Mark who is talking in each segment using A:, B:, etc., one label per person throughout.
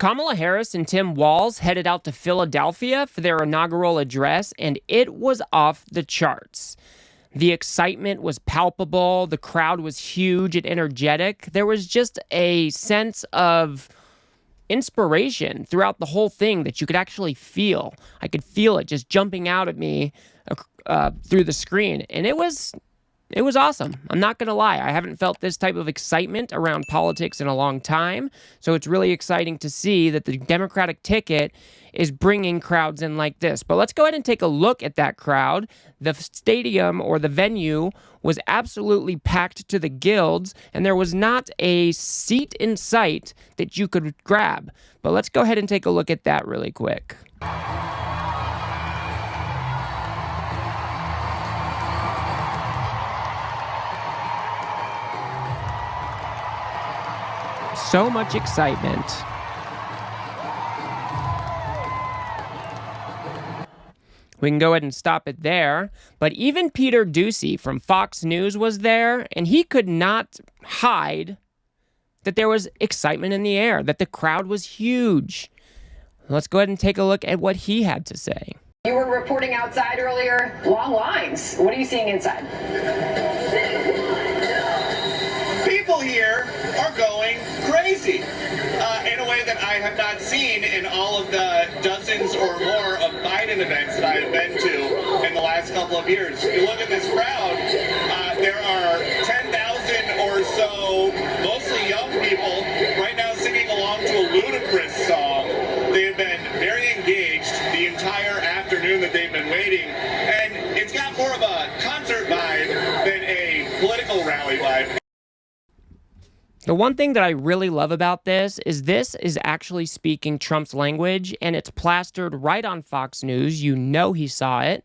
A: Kamala Harris and Tim Walz headed out to Philadelphia for their inaugural address, and it was off the charts. The excitement was palpable. The crowd was huge and energetic. There was just a sense of inspiration throughout the whole thing that you could actually feel. I could feel it just jumping out at me through the screen, and it was awesome. I'm not going to lie. I haven't felt this type of excitement around politics in a long time. So it's really exciting to see that the Democratic ticket is bringing crowds in like this. But let's go ahead and take a look at that crowd. The stadium or the venue was absolutely packed to the gills, and there was not a seat in sight that you could grab. But let's go ahead and take a look at that really quick. So much excitement. We can go ahead and stop it there. But even Peter Doocy from Fox News was there, and he could not hide that there was excitement in the air, that the crowd was huge. Let's go ahead and take a look at what he had to say.
B: You were reporting outside earlier, long lines. What are you seeing inside?
C: People here are going crazy in a way that I have not seen in all of the dozens or more of Biden events that I have been to in the last couple of years. You look at this crowd, there are 10,000 or so, mostly young people, right now singing along to a ludicrous song. They have been very engaged the entire afternoon that they've been waiting, and it's got more of a concert vibe than a political rally vibe.
A: The one thing that I really love about this is actually speaking Trump's language, and it's plastered right on Fox News. You know he saw it.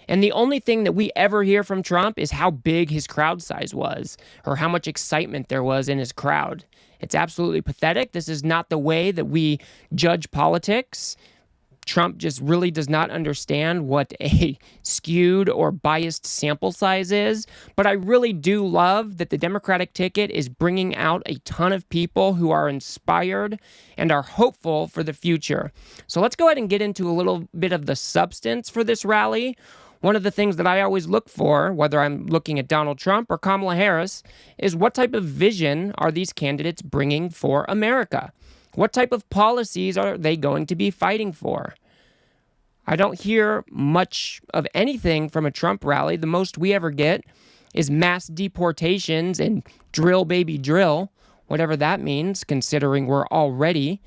A: And the only thing that we ever hear from Trump is how big his crowd size was, or how much excitement there was in his crowd. It's absolutely pathetic. This is not the way that we judge politics. Trump just really does not understand what a skewed or biased sample size is. But I really do love that the Democratic ticket is bringing out a ton of people who are inspired and are hopeful for the future. So let's go ahead and get into a little bit of the substance for this rally. One of the things that I always look for, whether I'm looking at Donald Trump or Kamala Harris, is what type of vision are these candidates bringing for America? What type of policies are they going to be fighting for? I don't hear much of anything from a Trump rally. The most we ever get is mass deportations and drill baby drill, whatever that means, considering we're already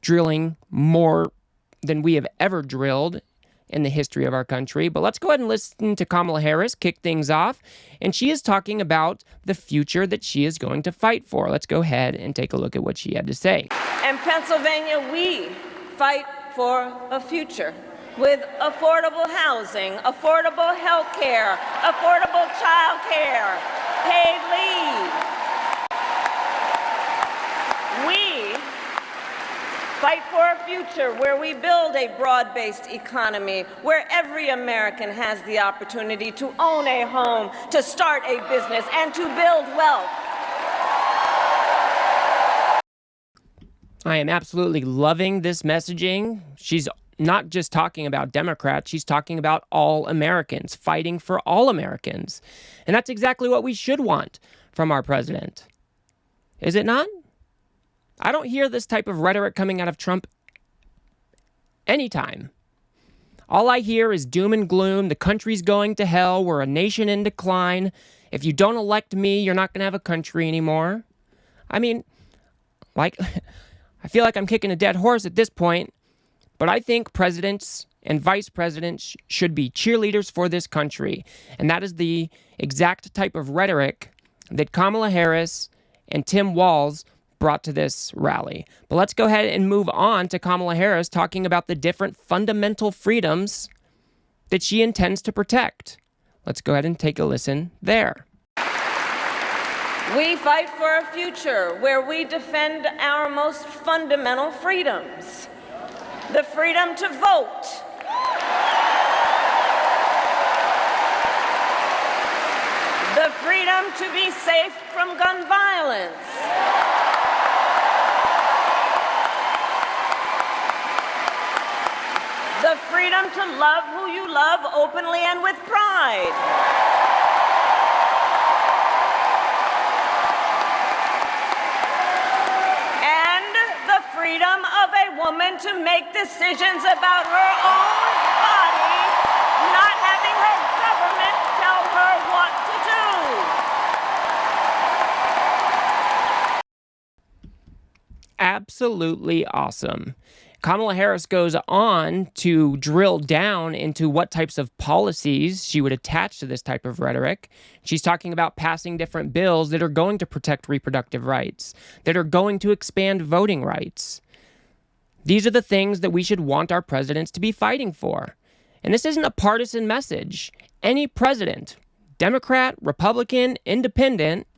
A: drilling more than we have ever drilled in the history of our country. But let's go ahead and listen to Kamala Harris kick things off. And she is talking about the future that she is going to fight for. Let's go ahead and take a look at what she had to say.
D: In Pennsylvania, we fight for a future with affordable housing, affordable health care, affordable child care, paid leave. We fight for a future where we build a broad-based economy, where every American has the opportunity to own a home, to start a business, and to build wealth.
A: I am absolutely loving this messaging. She's not just talking about Democrats, she's talking about all Americans, fighting for all Americans. And that's exactly what we should want from our president. Is it not? I don't hear this type of rhetoric coming out of Trump anytime. All I hear is doom and gloom. The country's going to hell. We're a nation in decline. If you don't elect me, you're not going to have a country anymore. I mean, I feel like I'm kicking a dead horse at this point, but I think presidents and vice presidents should be cheerleaders for this country. And that is the exact type of rhetoric that Kamala Harris and Tim Walz brought to this rally. But let's go ahead and move on to Kamala Harris talking about the different fundamental freedoms that she intends to protect. Let's go ahead and take a listen there.
D: We fight for a future where we defend our most fundamental freedoms. The freedom to vote. The freedom to be safe from gun violence. the freedom to love who you love openly and with pride. And the freedom of a woman to make decisions about her own body, not having her government tell her what to do.
A: Absolutely awesome. Kamala Harris goes on to drill down into what types of policies she would attach to this type of rhetoric. She's talking about passing different bills that are going to protect reproductive rights, that are going to expand voting rights. These are the things that we should want our presidents to be fighting for. And this isn't a partisan message. Any president, Democrat, Republican, Independent,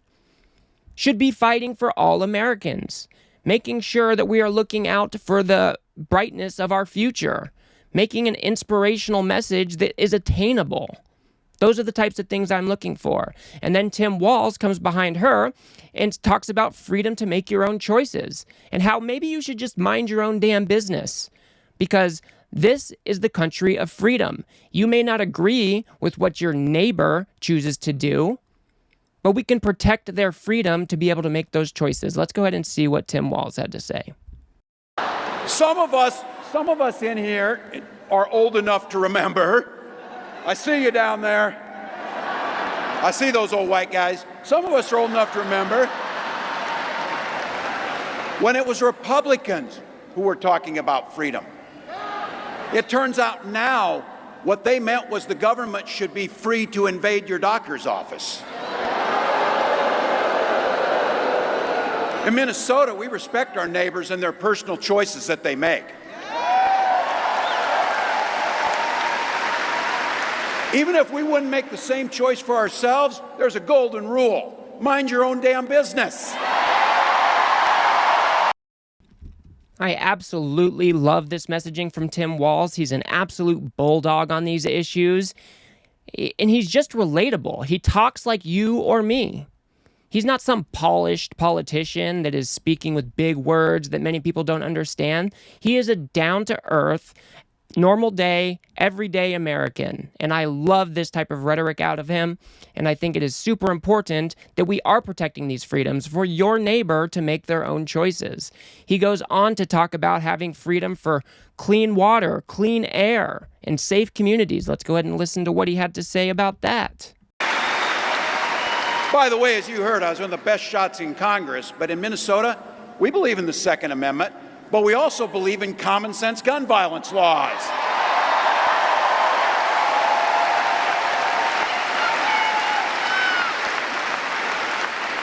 A: should be fighting for all Americans, making sure that we are looking out for the brightness of our future, making an inspirational message that is attainable. Those are the types of things I'm looking for. And then Tim Walz comes behind her and talks about freedom to make your own choices and how maybe you should just mind your own damn business, because this is the country of freedom. You may not agree with what your neighbor chooses to do, but we can protect their freedom to be able to make those choices. Let's go ahead and see what Tim Walz had to say.
E: Some of us in here are old enough to remember. I see you down there. I see those old white guys. Some of us are old enough to remember when it was Republicans who were talking about freedom. It turns out now what they meant was the government should be free to invade your doctor's office. In Minnesota, we respect our neighbors and their personal choices that they make. Even if we wouldn't make the same choice for ourselves, there's a golden rule: mind your own damn business.
A: I absolutely love this messaging from Tim Walz. He's an absolute bulldog on these issues, and he's just relatable. He talks like you or me. He's not some polished politician that is speaking with big words that many people don't understand. He is a down-to-earth, normal day, everyday American. And I love this type of rhetoric out of him. And I think it is super important that we are protecting these freedoms for your neighbor to make their own choices. He goes on to talk about having freedom for clean water, clean air, and safe communities. Let's go ahead and listen to what he had to say about that.
E: By the way, as you heard, I was one of the best shots in Congress, but in Minnesota, we believe in the Second Amendment, but we also believe in common sense gun violence laws.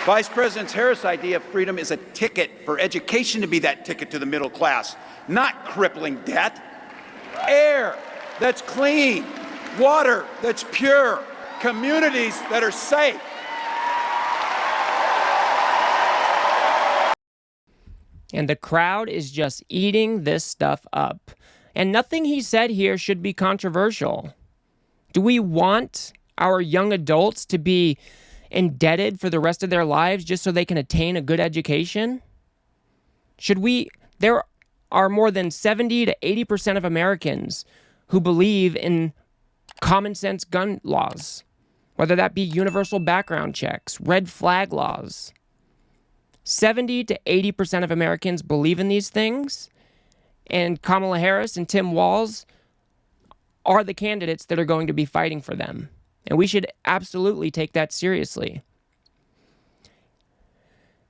E: Vice President Harris' idea of freedom is a ticket for education to be that ticket to the middle class, not crippling debt. Air that's clean, water that's pure, communities that are safe.
A: And the crowd is just eating this stuff up. And nothing he said here should be controversial. Do we want our young adults to be indebted for the rest of their lives just so they can attain a good education? There are more than 70 to 80% of Americans who believe in common sense gun laws, whether that be universal background checks, red flag laws. 70 to 80% of Americans believe in these things, and Kamala Harris and Tim Walz are the candidates that are going to be fighting for them. And we should absolutely take that seriously.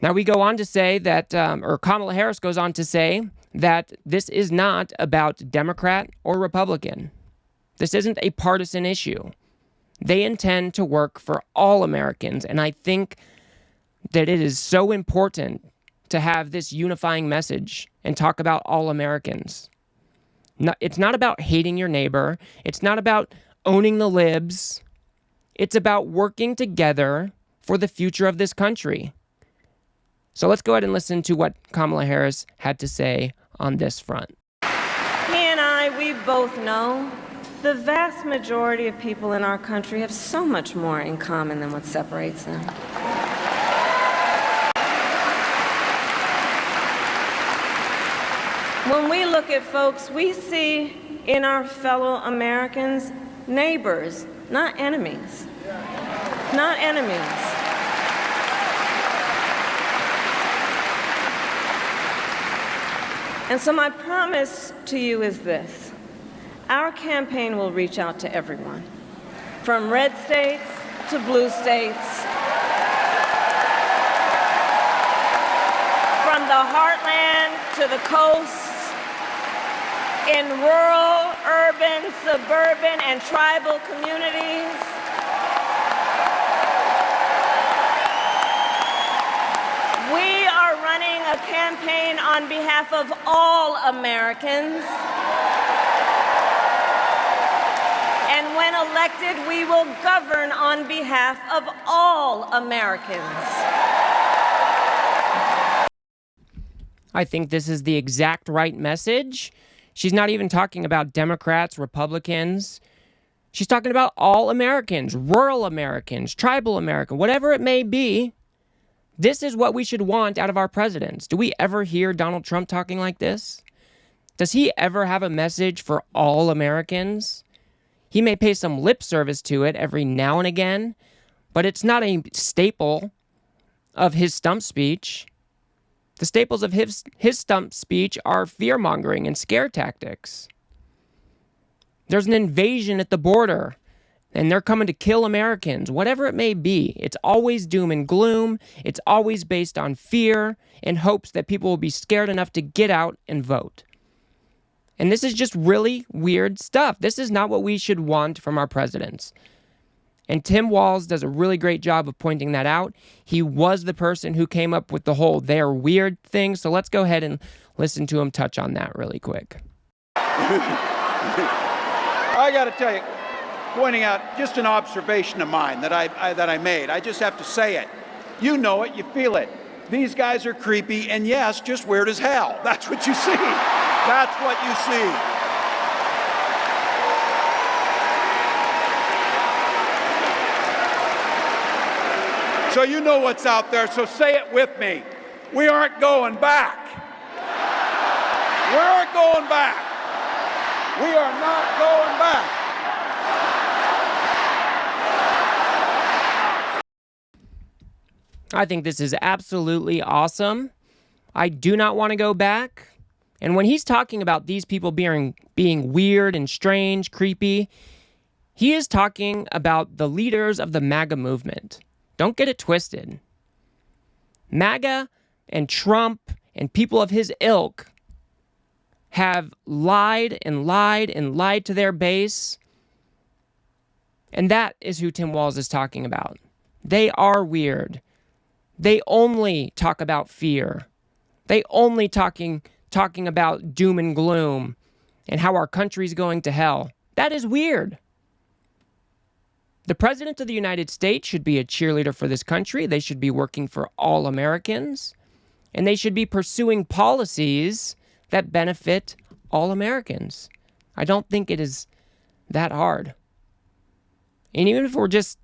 A: Now we go on to say that, or Kamala Harris goes on to say that this is not about Democrat or Republican. This isn't a partisan issue. They intend to work for all Americans, and I think that it is so important to have this unifying message and talk about all Americans. It's not about hating your neighbor. It's not about owning the libs. It's about working together for the future of this country. So let's go ahead and listen to what Kamala Harris had to say on this front.
D: He and I, we both know the vast majority of people in our country have so much more in common than what separates them. When we look at folks, we see in our fellow Americans neighbors, not enemies. Not enemies. And so my promise to you is this. Our campaign will reach out to everyone, from red states to blue states, from the heartland to the coast, in rural, urban, suburban, and tribal communities. We are running a campaign on behalf of all Americans. And when elected, we will govern on behalf of all Americans.
A: I think this is the exact right message. She's not even talking about Democrats, Republicans. She's talking about all Americans, rural Americans, tribal American, whatever it may be. This is what we should want out of our presidents. Do we ever hear Donald Trump talking like this? Does he ever have a message for all Americans? He may pay some lip service to it every now and again, but it's not a staple of his stump speech. The staples of his stump speech are fear-mongering and scare tactics. There's an invasion at the border, and they're coming to kill Americans. Whatever it may be, it's always doom and gloom. It's always based on fear and hopes that people will be scared enough to get out and vote. And this is just really weird stuff. This is not what we should want from our presidents. And Tim Walz does a really great job of pointing that out. He was the person who came up with the whole "they're weird" thing. So let's go ahead and listen to him touch on that really quick.
E: I got to tell you, pointing out just an observation of mine that I made. I just have to say it. You know it, you feel it. These guys are creepy and yes, just weird as hell. That's what you see. That's what you see. So you know what's out there, so say it with me. We aren't going back. We aren't going back. We are not going back.
A: I think this is absolutely awesome. I do not want to go back. And when he's talking about these people being weird and strange, creepy, he is talking about the leaders of the MAGA movement. Don't get it twisted. MAGA and Trump and people of his ilk have lied and lied and lied to their base. And that is who Tim Walz is talking about. They are weird. They only talk about fear. They only talking about doom and gloom and how our country's going to hell. That is weird. The President of the United States should be a cheerleader for this country. They should be working for all Americans. And they should be pursuing policies that benefit all Americans. I don't think it is that hard. And even if we're just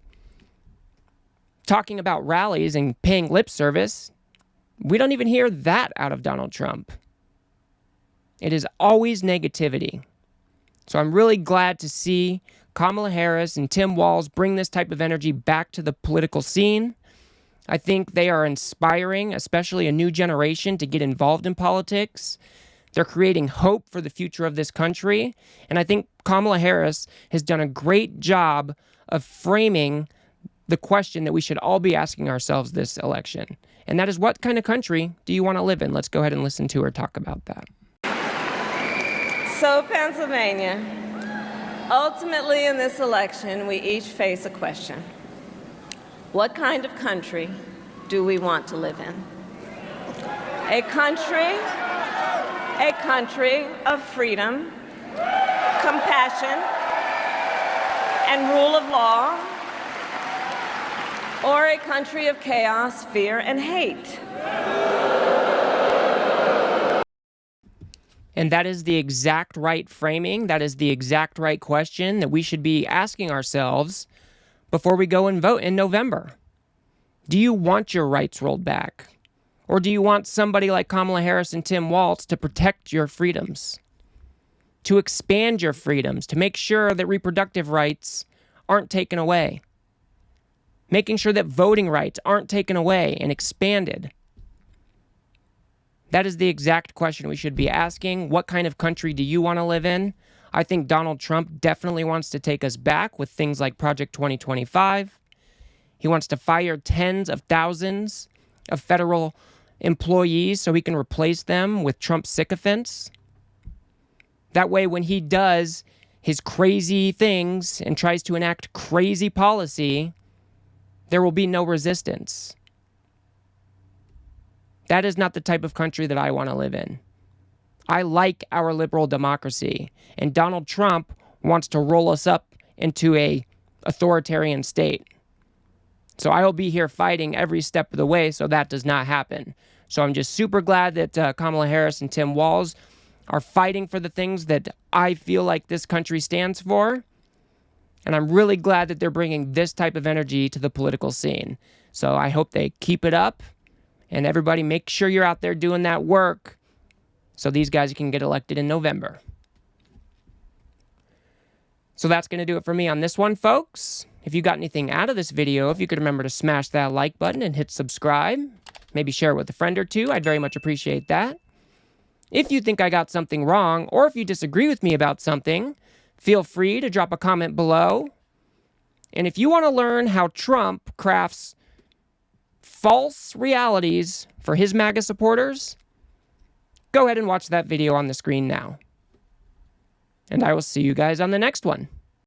A: talking about rallies and paying lip service, we don't even hear that out of Donald Trump. It is always negativity. So I'm really glad to see Kamala Harris and Tim Walz bring this type of energy back to the political scene. I think they are inspiring, especially a new generation, to get involved in politics. They're creating hope for the future of this country. And I think Kamala Harris has done a great job of framing the question that we should all be asking ourselves this election. And that is, what kind of country do you want to live in? Let's go ahead and listen to her talk about that.
D: So, Pennsylvania, ultimately in this election, we each face a question. What kind of country do we want to live in? A country of freedom, compassion, and rule of law, or a country of chaos, fear, and hate?
A: And that is the exact right framing. That is the exact right question that we should be asking ourselves before we go and vote in November. Do you want your rights rolled back? Or do you want somebody like Kamala Harris and Tim Walz to protect your freedoms, to expand your freedoms, to make sure that reproductive rights aren't taken away, making sure that voting rights aren't taken away and expanded? That is the exact question we should be asking. What kind of country do you want to live in? I think Donald Trump definitely wants to take us back with things like Project 2025. He wants to fire tens of thousands of federal employees so he can replace them with Trump sycophants. That way, when he does his crazy things and tries to enact crazy policy, there will be no resistance. That is not the type of country that I want to live in. I like our liberal democracy, and Donald Trump wants to roll us up into a authoritarian state. So I will be here fighting every step of the way so that does not happen. So I'm just super glad that Kamala Harris and Tim Walz are fighting for the things that I feel like this country stands for. And I'm really glad that they're bringing this type of energy to the political scene. So I hope they keep it up. And everybody, make sure you're out there doing that work so these guys can get elected in November. So that's going to do it for me on this one, folks. If you got anything out of this video, if you could remember to smash that like button and hit subscribe, maybe share it with a friend or two, I'd very much appreciate that. If you think I got something wrong, or if you disagree with me about something, feel free to drop a comment below. And if you want to learn how Trump crafts false realities for his MAGA supporters, go ahead and watch that video on the screen now. And I will see you guys on the next one.